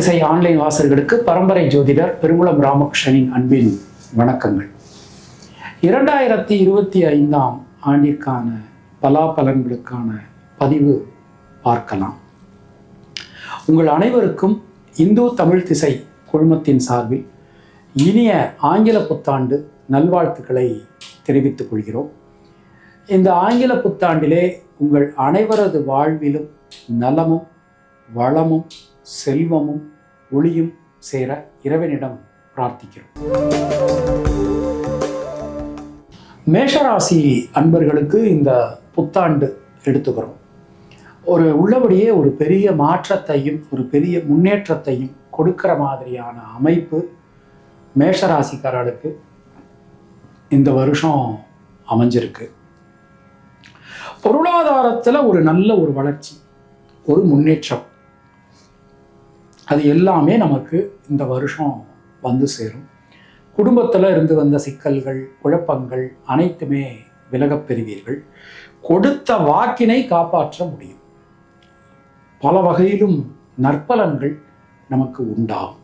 திசை ஆன்லைன் வாசகர்களுக்கு பரம்பரை ஜோதிடர் பெருங்குளம் ராமகிருஷ்ணனின் அன்பின் வணக்கங்கள். 2025 ஆண்டிற்கான பலாபலன்களுக்கான பதிவு பார்க்கலாம். உங்கள் அனைவருக்கும் இந்து தமிழ் திசை குழுமத்தின் சார்பில் இனிய ஆங்கில புத்தாண்டு நல்வாழ்த்துக்களை தெரிவித்துக் கொள்கிறோம். இந்த ஆங்கில புத்தாண்டிலே உங்கள் அனைவரது வாழ்விலும் நலமும் வளமும் செல்வமும் ஒளியும் சேர இறைவனிடம் பிரார்த்திக்கிறோம். மேஷராசி அன்பர்களுக்கு இந்த புத்தாண்டு எடுத்துக்கிறோம். உள்ளபடியே ஒரு பெரிய மாற்றத்தையும் ஒரு பெரிய முன்னேற்றத்தையும் கொடுக்கிற மாதிரியான அமைப்பு மேஷராசிக்காரர்களுக்கு இந்த வருஷம் அமைஞ்சிருக்கு. பொருளாதாரத்தில் ஒரு நல்ல ஒரு வளர்ச்சி, ஒரு முன்னேற்றம், அது எல்லாமே நமக்கு இந்த வருஷம் வந்து சேரும். குடும்பத்தில் இருந்து வந்த சிக்கல்கள், குழப்பங்கள் அனைத்துமே விலகப் பெறுவீர்கள். கொடுத்த வாக்கினை காப்பாற்ற முடியும். பல வகையிலும் நற்பலன்கள் நமக்கு உண்டாகும்.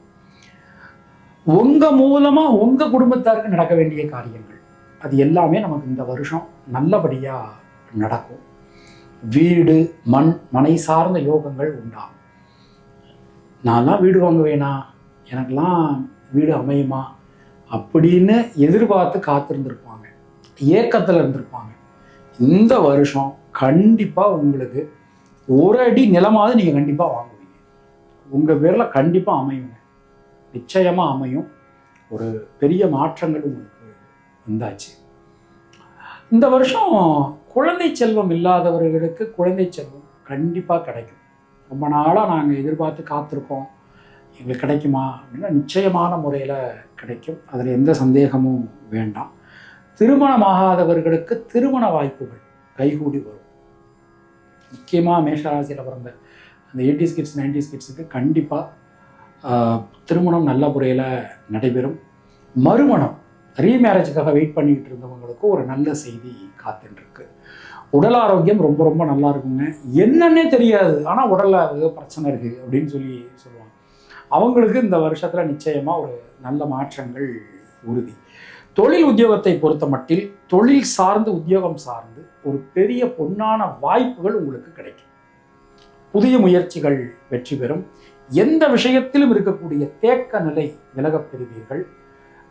உங்க மூலமா உங்க குடும்பத்தாருக்கு நடக்க வேண்டிய காரியங்கள் அது எல்லாமே நமக்கு இந்த வருஷம் நல்லபடியா நடக்கும். வீடு மனை சார்ந்த யோகங்கள் உண்டாகும். நான்லாம் வீடு வாங்க வேணாம், எனக்கெல்லாம் வீடு அமையுமா அப்படின்னு எதிர்பார்த்து காத்திருந்திருப்பாங்க, ஏக்கத்தில் இருந்திருப்பாங்க. இந்த வருஷம் கண்டிப்பாக உங்களுக்கு ஒரு அடி நிலமாவது நீங்கள் கண்டிப்பாக வாங்குவீங்க. உங்கள் பேரில் கண்டிப்பாக அமையுங்க, நிச்சயமாக அமையும். ஒரு பெரிய மாற்றங்கள் உங்களுக்கு வந்தாச்சு. இந்த வருஷம் குழந்தை செல்வம் இல்லாதவர்களுக்கு குழந்தை செல்வம் கண்டிப்பாக கிடைக்கும். ரொம்ப நாளாக நாங்கள் எதிர்பார்த்து காத்திருக்கோம், எங்களுக்கு கிடைக்குமா அப்படின்னா நிச்சயமான முறையில் கிடைக்கும். அதில் எந்த சந்தேகமும் வேண்டாம். திருமணமாகாதவர்களுக்கு திருமண வாய்ப்புகள் கைகூடி வரும். முக்கியமாக மேஷராசியில் பிறந்த அந்த 80s கிட்ஸ் 90s கிட்ஸுக்கு கண்டிப்பாக திருமணம் நல்ல முறையில் நடைபெறும். மறுமணம் ரீமேரேஜுக்காக வெயிட் பண்ணிக்கிட்டு இருந்தவங்களுக்கு ஒரு நல்ல செய்தி காத்துருக்கு. உடல் ஆரோக்கியம் ரொம்ப ரொம்ப நல்லா இருக்குங்க. என்னன்னே தெரியாது, ஆனால் உடலில் ஏதோ பிரச்சனை இருக்குது அப்படின்னு சொல்லுவாங்க. அவங்களுக்கு இந்த வருஷத்தில் நிச்சயமாக ஒரு நல்ல மாற்றங்கள் உறுதி. தொழில் உத்தியோகத்தை பொறுத்த மட்டில் தொழில் சார்ந்து உத்தியோகம் சார்ந்து ஒரு பெரிய பொன்னான வாய்ப்புகள் உங்களுக்கு கிடைக்கும். புதிய முயற்சிகள் வெற்றி பெறும். எந்த விஷயத்திலும் இருக்கக்கூடிய தேக்க நிலை விலகப் பெறுவீர்கள்.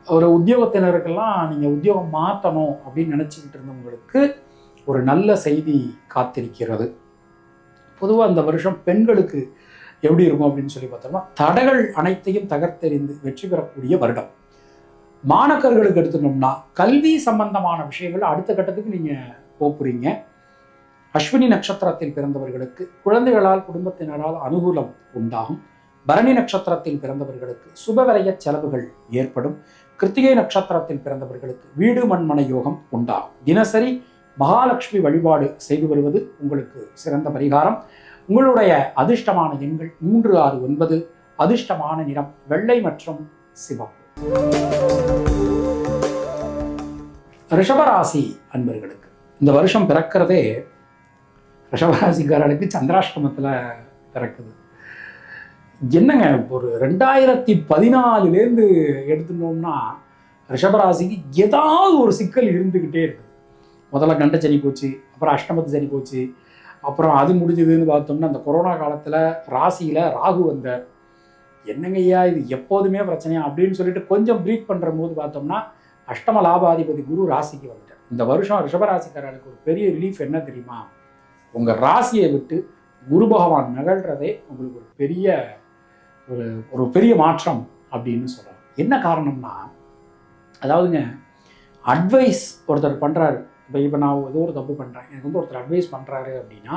ஒரு உத்தியோகத்தினருக்கெல்லாம் நீங்கள் உத்தியோகம் மாற்றணும் அப்படின்னு நினச்சிக்கிட்டு இருந்தவங்களுக்கு ஒரு நல்ல செய்தி காத்திருக்கிறது. பொதுவாக அந்த வருஷம் பெண்களுக்கு எப்படி இருக்கும் அப்படின்னு சொல்லி பார்த்தோம்னா, தடைகள் அனைத்தையும் தகர்த்தெறிந்து வெற்றி பெறக்கூடிய வருடம். மாணக்கர்களுக்கு எடுத்துட்டோம்னா கல்வி சம்பந்தமான விஷயங்கள் அடுத்த கட்டத்துக்கு நீங்கள் போகிறீங்க. அஸ்வினி நட்சத்திரத்தில் பிறந்தவர்களுக்கு குழந்தைகளால் குடும்பத்தினரால் அனுகூலம் உண்டாகும். பரணி நட்சத்திரத்தில் பிறந்தவர்களுக்கு சுபவிரய செலவுகள் ஏற்படும். கிருத்திகை நட்சத்திரத்தில் பிறந்தவர்களுக்கு வீடு மண்மனை யோகம் உண்டாகும். தினசரி மகாலட்சுமி வழிபாடு செய்து வருவது உங்களுக்கு சிறந்த பரிகாரம். உங்களுடைய அதிர்ஷ்டமான எண்கள் 3, 6, 9. அதிர்ஷ்டமான நிறம் வெள்ளை மற்றும் சிவப்பு. ரிஷபராசி அன்பர்களுக்கு இந்த வருஷம் பிறக்கிறதே ரிஷபராசிக்காரர்களுக்கு சந்திராஷ்டமத்தில் பிறக்குது. என்னங்க, ஒரு 2014 எடுத்துட்டோம்னா ரிஷபராசிக்கு ஏதாவது ஒரு சிக்கல் இருந்துக்கிட்டே இருக்குது. முதல்ல கண்ட சனி போச்சு, அப்புறம் அஷ்டமத்து சனி போச்சு, அப்புறம் அது முடிஞ்சதுன்னு பார்த்தோம்னா அந்த கொரோனா காலத்தில் ராசியில் ராகு வந்தார். என்னங்க ஐயா இது எப்போதுமே பிரச்சனையா அப்படின்னு சொல்லிட்டு கொஞ்சம் ப்ரீத் பண்ணுற போது பார்த்தோம்னா அஷ்டம லாபாதிபதி குரு ராசிக்கு வந்துட்டார். இந்த வருஷம் ரிஷபராசிக்காரர்களுக்கு ஒரு பெரிய ரிலீஃப் என்ன தெரியுமா? உங்கள் ராசியை விட்டு குரு பகவான் நகழ்றதே உங்களுக்கு ஒரு பெரிய மாற்றம் அப்படின்னு சொல்லலாம். என்ன காரணம்னா, அதாவதுங்க, அட்வைஸ் ஒருத்தர் பண்ணுறாரு. இப்போ நான் ஏதோ ஒரு தப்பு பண்ணுறேன், எனக்கு ஒருத்தர் அட்வைஸ் பண்ணுறாரு அப்படின்னா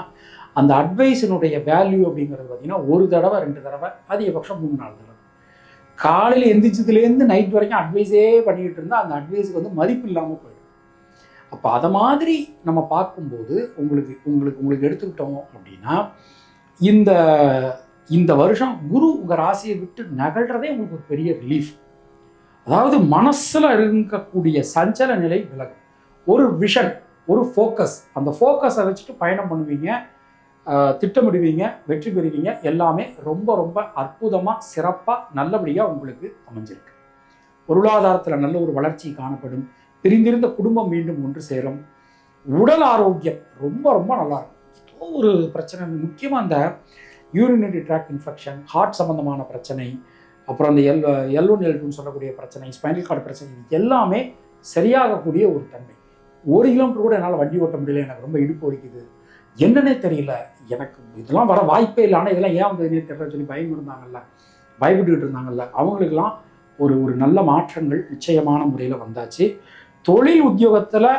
அந்த அட்வைஸினுடைய வேல்யூ அப்படிங்கிறது பார்த்தீங்கன்னா 1 தடவை 2 தடவை அதிகபட்சம் 3-4 தடவை. காலையில் எந்திரிச்சதுலேருந்து நைட் வரைக்கும் அட்வைஸே பண்ணிக்கிட்டு இருந்தால் அந்த அட்வைஸுக்கு மதிப்பு இல்லாமல் போயிடும். அப்போ அதை மாதிரி நம்ம பார்க்கும்போது உங்களுக்கு எடுத்துக்கிட்டோம் அப்படின்னா இந்த வருஷம் குரு உங்கள் ராசியை விட்டு நகழ்றதே உங்களுக்கு ஒரு பெரிய ரிலீஃப். அதாவது மனசில் இருக்கக்கூடிய சஞ்சல நிலை விலகும். ஒரு விஷன், ஒரு ஃபோக்கஸ், அந்த ஃபோக்கஸை வச்சுட்டு பயணம் பண்ணுவீங்க. திட்டமிடுவீங்க, வெற்றி பெறுவீங்க. எல்லாமே ரொம்ப ரொம்ப அற்புதமாக சிறப்பாக நல்லபடியாக உங்களுக்கு அமைஞ்சிருக்கு. பொருளாதாரத்தில் நல்ல ஒரு வளர்ச்சி காணப்படும். பிரிந்திருந்த குடும்பம் மீண்டும் ஒன்று சேரும். உடல் ஆரோக்கியம் ரொம்ப ரொம்ப நல்லா இருக்கும். ஏதோ ஒரு பிரச்சனை, முக்கியமாக அந்த யூரினரி ட்ராக்ட் இன்ஃபெக்ஷன், ஹார்ட் சம்பந்தமான பிரச்சனை, அப்புறம் அந்த L1 L2 சொல்லக்கூடிய பிரச்சனை, ஸ்பைனல் கார்டு பிரச்சனை, இது எல்லாமே சரியாகக்கூடிய ஒரு தன்மை. 1 கிலோமீட்டர் கூட என்னால் வண்டி ஓட்ட முடியல, எனக்கு ரொம்ப இடுப்பு வலிக்குது, என்னன்னே தெரியல, எனக்கு இதெல்லாம் வர வாய்ப்பே இல்லை, ஆனால் இதெல்லாம் ஏன் வந்ததுன்னே தெரியல சொல்லி பயப்பட்டுக்கிட்டு இருந்தாங்கல்ல, அவங்களுக்கெல்லாம் ஒரு நல்ல மாற்றங்கள் நிச்சயமான முறையில் வந்தாச்சு. தொழில் உத்தியோகத்தில்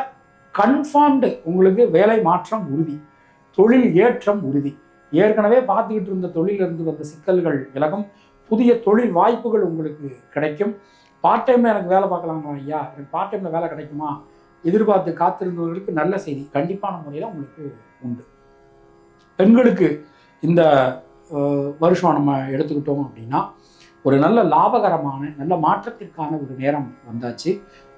கன்ஃபார்ம்டு உங்களுக்கு வேலை மாற்றம் உறுதி, தொழில் ஏற்றம் உறுதி. ஏற்கனவே பார்த்துக்கிட்டு இருந்த தொழிலிருந்து வந்த சிக்கல்கள் விலகும். புதிய தொழில் வாய்ப்புகள் உங்களுக்கு கிடைக்கும். பார்ட் டைமில் எனக்கு வேலை பார்க்கலாமா ஐயா, எனக்கு பார்ட் டைமில் வேலை கிடைக்குமா, எதிர்பார்த்து காத்திருந்தவர்களுக்கு நல்ல செய்தி கண்டிப்பான முறையில் உங்களுக்கு உண்டு. பெண்களுக்கு இந்த வருஷம் நம்ம எடுத்துக்கிட்டோம் அப்படின்னா ஒரு நல்ல லாபகரமான நல்ல மாற்றத்திற்கான ஒரு நேரம் வந்தாச்சு.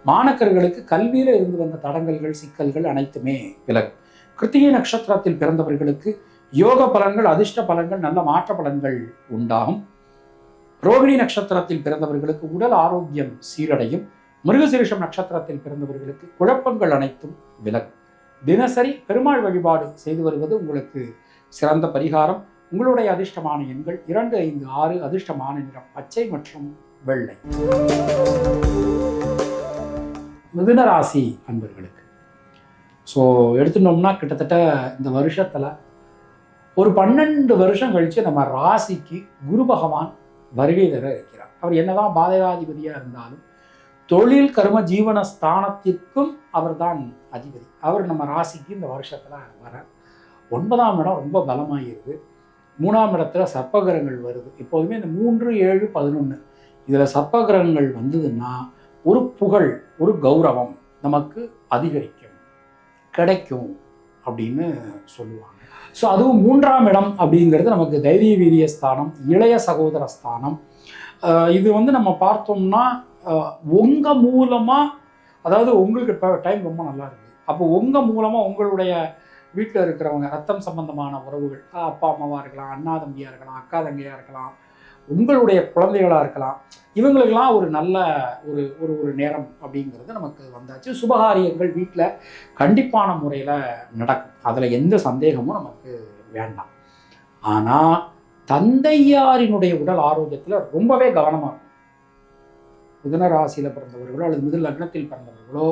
மாணக்கர்களுக்கு கல்வியில் இருந்து வந்த தடங்கல்கள் சிக்கல்கள் அனைத்துமே விலகும். கிருத்திகை நட்சத்திரத்தில் பிறந்தவர்களுக்கு யோக பலன்கள், அதிர்ஷ்ட பலன்கள், நல்ல மாற்ற பலன்கள் உண்டாகும். ரோகிணி நட்சத்திரத்தில் பிறந்தவர்களுக்கு உடல் ஆரோக்கியம் சீரடையும். மிருகசீரிஷம் நட்சத்திரத்தில் பிறந்தவர்களுக்கு குழப்பங்கள் அனைத்தும் விலகும். தினசரி பெருமாள் வழிபாடு செய்து வருவது உங்களுக்கு சிறந்த பரிகாரம். உங்களுடைய அதிர்ஷ்டமான எண்கள் 2, 5, 6. அதிர்ஷ்டமான நிறம் பச்சை மற்றும் வெள்ளை. மிதுன ராசி அன்பர்களுக்கு எடுத்துட்டோம்னா கிட்டத்தட்ட இந்த வருஷத்துல ஒரு 12 வருஷம் கழிச்சு நம்ம ராசிக்கு குரு பகவான் வருகை தர இருக்கிறார். அவர் என்னதான் பாதகாதிபதியா இருந்தாலும் தொழில் கர்ம ஜீவன ஸ்தானத்திற்கும் அவர் தான் அதிபதி. அவர் நம்ம ராசிக்கு இந்த வருஷத்துல வர 9ஆம் இடம் ரொம்ப பலமாயிருது. 3ஆம் இடத்துல சர்ப்பகிரகங்கள் வருது. எப்போதுமே இந்த 3, 7, 11 இதுல சர்ப்பகிரகங்கள் வந்ததுன்னா ஒரு புகழ், ஒரு கௌரவம் நமக்கு அதிகரிக்கும், கிடைக்கும் அப்படின்னு சொல்லுவாங்க. ஸோ அதுவும் 3ஆம் இடம் அப்படிங்கிறது நமக்கு தைரிய வீரிய ஸ்தானம், இளைய சகோதர ஸ்தானம். இது நம்ம பார்த்தோம்னா உங்கள் மூலமாக, அதாவது உங்களுக்கு இப்போ டைம் ரொம்ப நல்லா இருக்குது, அப்போ உங்கள் மூலமாக உங்களுடைய வீட்டில் இருக்கிறவங்க ரத்தம் சம்பந்தமான உறவுகள், அப்பா அம்மாவாக இருக்கலாம், அண்ணா தம்பியாக இருக்கலாம், அக்கா தங்கையாக இருக்கலாம், உங்களுடைய குழந்தைகளாக இருக்கலாம், இவங்களுக்கெல்லாம் ஒரு நல்ல ஒரு நேரம் அப்படிங்கிறது நமக்கு வந்தாச்சு. சுபகாரியங்கள் வீட்டில் கண்டிப்பான முறையில் நடக்கும், அதில் எந்த சந்தேகமும் நமக்கு வேண்டாம். ஆனால் தந்தையாரினுடைய உடல் ஆரோக்கியத்தில் ரொம்பவே கவனமாக இருக்கும். மிதுன ராசியில் பிறந்தவர்களோ அல்லது மிதுன லக்னத்தில் பிறந்தவர்களோ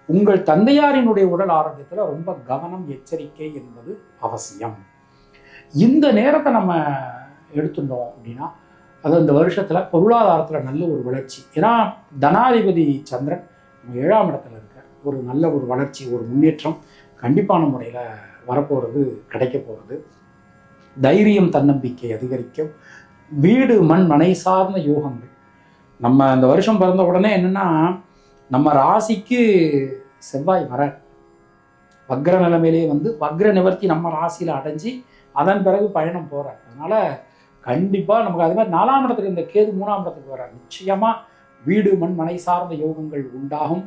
உங்கள் தந்தையாரினுடைய உடல் ஆரோக்கியத்தில் ரொம்ப கவனம், எச்சரிக்கை என்பது அவசியம். இந்த நேரத்தை நம்ம எடுத்துட்டோம் அப்படின்னா அது இந்த வருஷத்தில் பொருளாதாரத்தில் நல்ல ஒரு வளர்ச்சி. ஏன்னா தனாதிபதி சந்திரன் 7ஆம் இடத்துல இருக்கார். ஒரு நல்ல ஒரு வளர்ச்சி, ஒரு முன்னேற்றம் கண்டிப்பான முறையில் வரப்போகிறது, கிடைக்க போகிறது. தைரியம், தன்னம்பிக்கை அதிகரிக்கும். வீடு மண் மனை சார்ந்த யோகங்கள். நம்ம இந்த வருஷம் பிறந்த உடனே என்னென்னா நம்ம ராசிக்கு செவ்வாய் வர வக்ர நிலைமையிலே வக்ர நிவர்த்தி நம்ம ராசியில் அடைஞ்சி அதன் பிறகு பயணம் போகிறார். அதனால் கண்டிப்பாக நமக்கு அது மாதிரி 4ஆம் இடத்துக்கு இந்த கேது 3ஆம் இடத்துக்கு வர நிச்சயமாக வீடு மண் மனை சார்ந்த யோகங்கள் உண்டாகும்.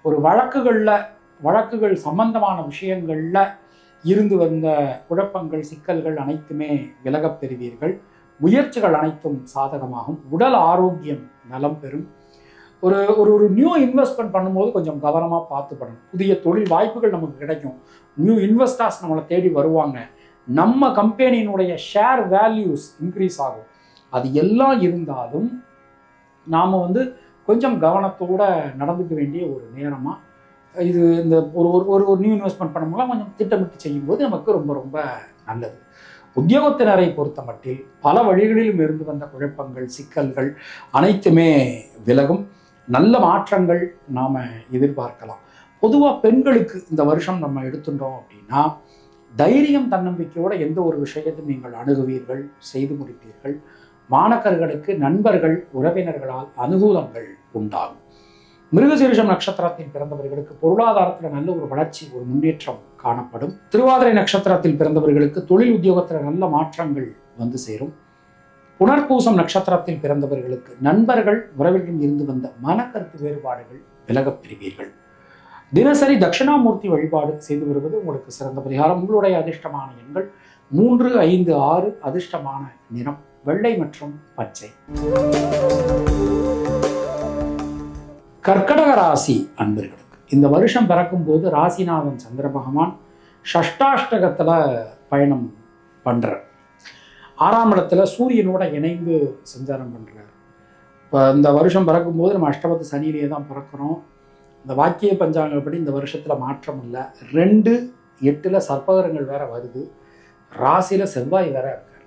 ஒரு வழக்குகள் சம்பந்தமான விஷயங்களில் இருந்து வந்த குழப்பங்கள் சிக்கல்கள் அனைத்துமே விலகப் பெறுவீர்கள். முயற்சிகள் அனைத்தும் சாதகமாகும். உடல் ஆரோக்கியம் நலம் பெறும். ஒரு நியூ இன்வெஸ்ட்மெண்ட் பண்ணும்போது கொஞ்சம் கவனமாக பார்த்து பண்ணணும். புதிய தொழில் வாய்ப்புகள் நமக்கு கிடைக்கும். நியூ இன்வெஸ்டர்ஸ் நம்மளை தேடி வருவாங்க. நம்ம கம்பெனியினுடைய ஷேர் வேல்யூஸ் இன்க்ரீஸ் ஆகும். அது எல்லாம் இருந்தாலும் நாம் கொஞ்சம் கவனத்தோடு நடந்துக்க வேண்டிய ஒரு நேரமாக இது. இந்த ஒரு நியூ இன்வெஸ்ட்மெண்ட் பண்ணும்போது கொஞ்சம் திட்டமிட்டு செய்யும்போது நமக்கு ரொம்ப ரொம்ப நல்லது. உத்தியோகத்தினரை பொறுத்த மட்டில் பல வழிகளிலும் இருந்து வந்த குழப்பங்கள் சிக்கல்கள் அனைத்துமே விலகும். நல்ல மாற்றங்கள் நாம் எதிர்பார்க்கலாம். பொதுவாக பெண்களுக்கு இந்த வருஷம் நம்ம எடுத்துட்டோம் அப்படின்னா தைரியம் தன்னம்பிக்கையோட எந்த ஒரு விஷயத்தையும் நீங்கள் அணுகுவீர்கள், செய்து முடிப்பீர்கள். மாணக்கர்களுக்கு நண்பர்கள் உறவினர்களால் அனுகூலங்கள் உண்டாகும். மிருகசீரிஷம் நட்சத்திரத்தில் பிறந்தவர்களுக்கு பொருளாதாரத்தில் நல்ல ஒரு வளர்ச்சி, ஒரு முன்னேற்றம் காணப்படும். திருவாதிரை நட்சத்திரத்தில் பிறந்தவர்களுக்கு தொழில் உத்தியோகத்தில் நல்ல மாற்றங்கள் சேரும். புனர்பூசம் நட்சத்திரத்தில் பிறந்தவர்களுக்கு நண்பர்கள் உறவிலும் இருந்து வந்த மனக்கருத்து வேறுபாடுகள் விலகப் பெறுவீர்கள். தினசரி தட்சிணாமூர்த்தி வழிபாடு செய்து வருவது உங்களுக்கு சிறந்த பரிகாரம். உங்களுடைய அதிர்ஷ்டமான எண்கள் 3, 5, 6 அதிர்ஷ்டமான நிறம் வெள்ளை மற்றும் பச்சை. கர்க்கடக ராசி அன்பர்களுக்கு இந்த வருஷம் பிறக்கும் போது ராசிநாதன் சந்திர பகவான் ஷஷ்டாஷ்டகத்தில் பயணம் பண்ணுறார். 6ஆம் இடத்துல சூரியனோட இணைந்து சஞ்சாரம் பண்ணுறார். இப்போ இந்த வருஷம் பிறக்கும்போது நம்ம அஷ்டமத்து சனியிலேயே தான் பிறக்கிறோம். இந்த வாக்கிய பஞ்சாங்கப்படி இந்த வருஷத்தில் மாற்றம் இல்லை. 2-8 சர்ப்பகரங்கள் வேற வருது. ராசியில் செவ்வாய் வேற இருக்கார்.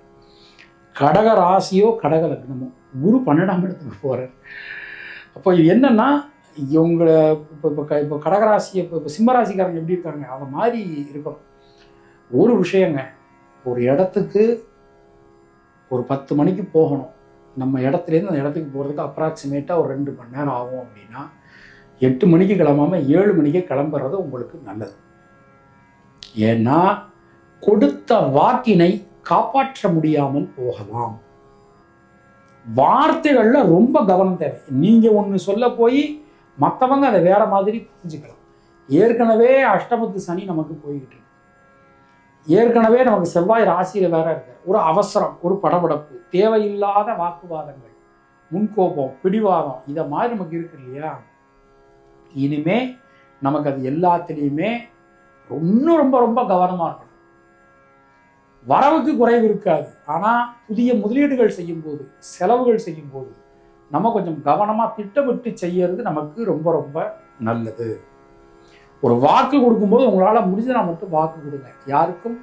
கடக ராசியோ கடக லக்னமோ குரு 12ஆம் இடத்துக்கு போகிறார். அப்போ இது என்னன்னா இவங்களை இப்போ கடகராசியை இப்போ சிம்மராசிக்காரங்க எப்படி இருக்காங்க அதை மாதிரி இருக்கணும். ஒரு விஷயங்க, ஒரு இடத்துக்கு ஒரு 10 மணிக்கு போகணும். நம்ம இடத்துலேருந்து அந்த இடத்துக்கு போகிறதுக்கு அப்ராக்சிமேட்டாக ஒரு 2 மணி நேரம் ஆகும் அப்படின்னா 8 மணிக்கு கிளம்பாமல் 7 மணிக்கே கிளம்புறது உங்களுக்கு நல்லது. ஏன்னா கொடுத்த வாக்கினை காப்பாற்ற முடியாமல் போகலாம். வார்த்தைகளில் ரொம்ப கவனம் தேவை. நீங்கள் ஒன்று சொல்ல போய் மற்றவங்க அதை வேற மாதிரி புரிஞ்சுக்கலாம். ஏற்கனவே அஷ்டமத்து சனி நமக்கு போய்கிட்டு இருக்கு. ஏற்கனவே நமக்கு செவ்வாய் ராசியில் வேற இருக்கு. ஒரு அவசரம், ஒரு படபடப்பு, தேவையில்லாத வாக்குவாதங்கள், முன்கோபம், பிடிவாதம் இதை மாதிரி நமக்கு இருக்கு இல்லையா? இனிமே நமக்கு அது எல்லாத்துலேயுமே இன்னும் ரொம்ப ரொம்ப கவனமாக இருக்கணும். வரவுக்கு குறைவு இருக்காது. ஆனால் புதிய முதலீடுகள் செய்யும்போது, செலவுகள் செய்யும்போது நம்ம கொஞ்சம் கவனமாக திட்டமிட்டு செய்யறது நமக்கு ரொம்ப ரொம்ப நல்லது. ஒரு வாக்கு கொடுக்கும்போது உங்களால் முடிஞ்சதா மட்டும் வாக்கு கொடுங்க. யாருக்கும்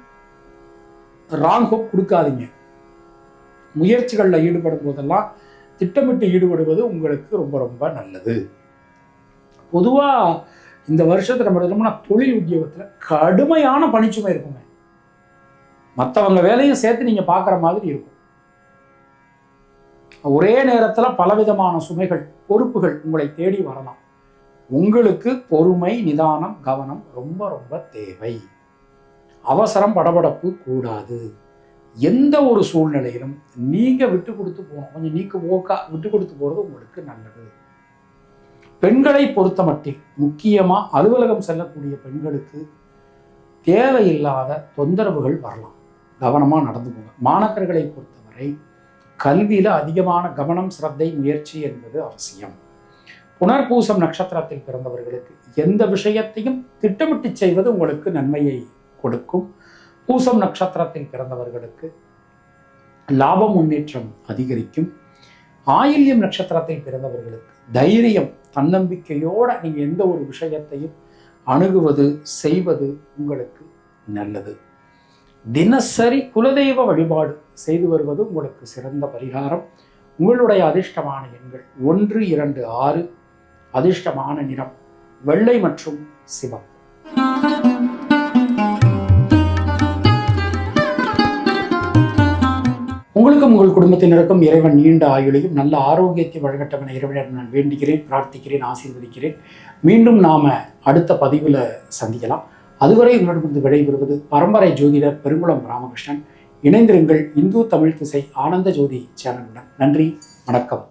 ராங் ஹோப் கொடுக்காதீங்க. முயற்சிகளில் ஈடுபடும் போதெல்லாம் திட்டமிட்டு ஈடுபடுவது உங்களுக்கு ரொம்ப ரொம்ப நல்லது. பொதுவாக இந்த வருஷத்துல நம்ம எடுத்தோம்னா தொழில் உத்தியோகத்தில் கடுமையான பணிச்சுமை இருக்குங்க. மற்றவங்க வேலையும் சேர்த்து நீங்கள் பார்க்குற மாதிரி இருக்கும். ஒரே நேரத்தில் பலவிதமான சுமைகள், பொறுப்புகள் உங்களை தேடி வரலாம். உங்களுக்கு பொறுமை, நிதானம், கவனம் ரொம்ப ரொம்ப தேவை. அவசரம், படபடப்பு கூடாது. எந்த ஒரு சூழ்நிலையிலும் நீங்கள் விட்டு கொடுத்து போகணும். கொஞ்சம் நீக்கு ஓக்கா விட்டு கொடுத்து போகிறது உங்களுக்கு நல்லது. பெண்களை பொறுத்த மட்டில் முக்கியமாக அலுவலகம் செல்லக்கூடிய பெண்களுக்கு தேவையில்லாத தொந்தரவுகள் வரலாம். கவனமாக நடந்து போங்க. மாணவர்களை பொறுத்தவரை கல்வியில் அதிகமான கவனம், சிரத்தை, முயற்சி என்பது அவசியம். புனர்பூசம் நட்சத்திரத்தில் பிறந்தவர்களுக்கு எந்த விஷயத்தையும் திட்டமிட்டு செய்வது உங்களுக்கு நன்மையை கொடுக்கும். பூசம் நட்சத்திரத்தில் பிறந்தவர்களுக்கு லாபம், முன்னேற்றம் அதிகரிக்கும். ஆயில்யம் நட்சத்திரத்தில் பிறந்தவர்களுக்கு தைரியம், தன்னம்பிக்கையோட நீங்கள் எந்த ஒரு விஷயத்தையும் அணுகுவது, செய்வது உங்களுக்கு நல்லது. தினசரி குலதெய்வ வழிபாடு செய்து வருவது உங்களுக்கு சிறந்த பரிகாரம். உங்களுடைய அதிர்ஷ்டமான எண்கள் 1, 2, 6. அதிர்ஷ்டமான நிறம் வெள்ளை மற்றும் சிவப்பு. உங்களுக்கும் உங்கள் குடும்பத்தினருக்கும் இறைவன் நீண்ட ஆயுளையும் நல்ல ஆரோக்கியத்தை வழங்கட்டும் என இறைவனிடம் நான் வேண்டுகிறேன், பிரார்த்திக்கிறேன், ஆசீர்வதிக்கிறேன். மீண்டும் நாம அடுத்த பதிவில் சந்திக்கலாம். அதுவரை உங்களிடமிருந்து விடைபெறுவது பரம்பரை ஜோதிடர் பெருங்குளம் ராமகிருஷ்ணன். இணைந்திருங்கள் இந்து தமிழ் திசை ஆனந்த ஜோதி சேனலுடன். நன்றி, வணக்கம்.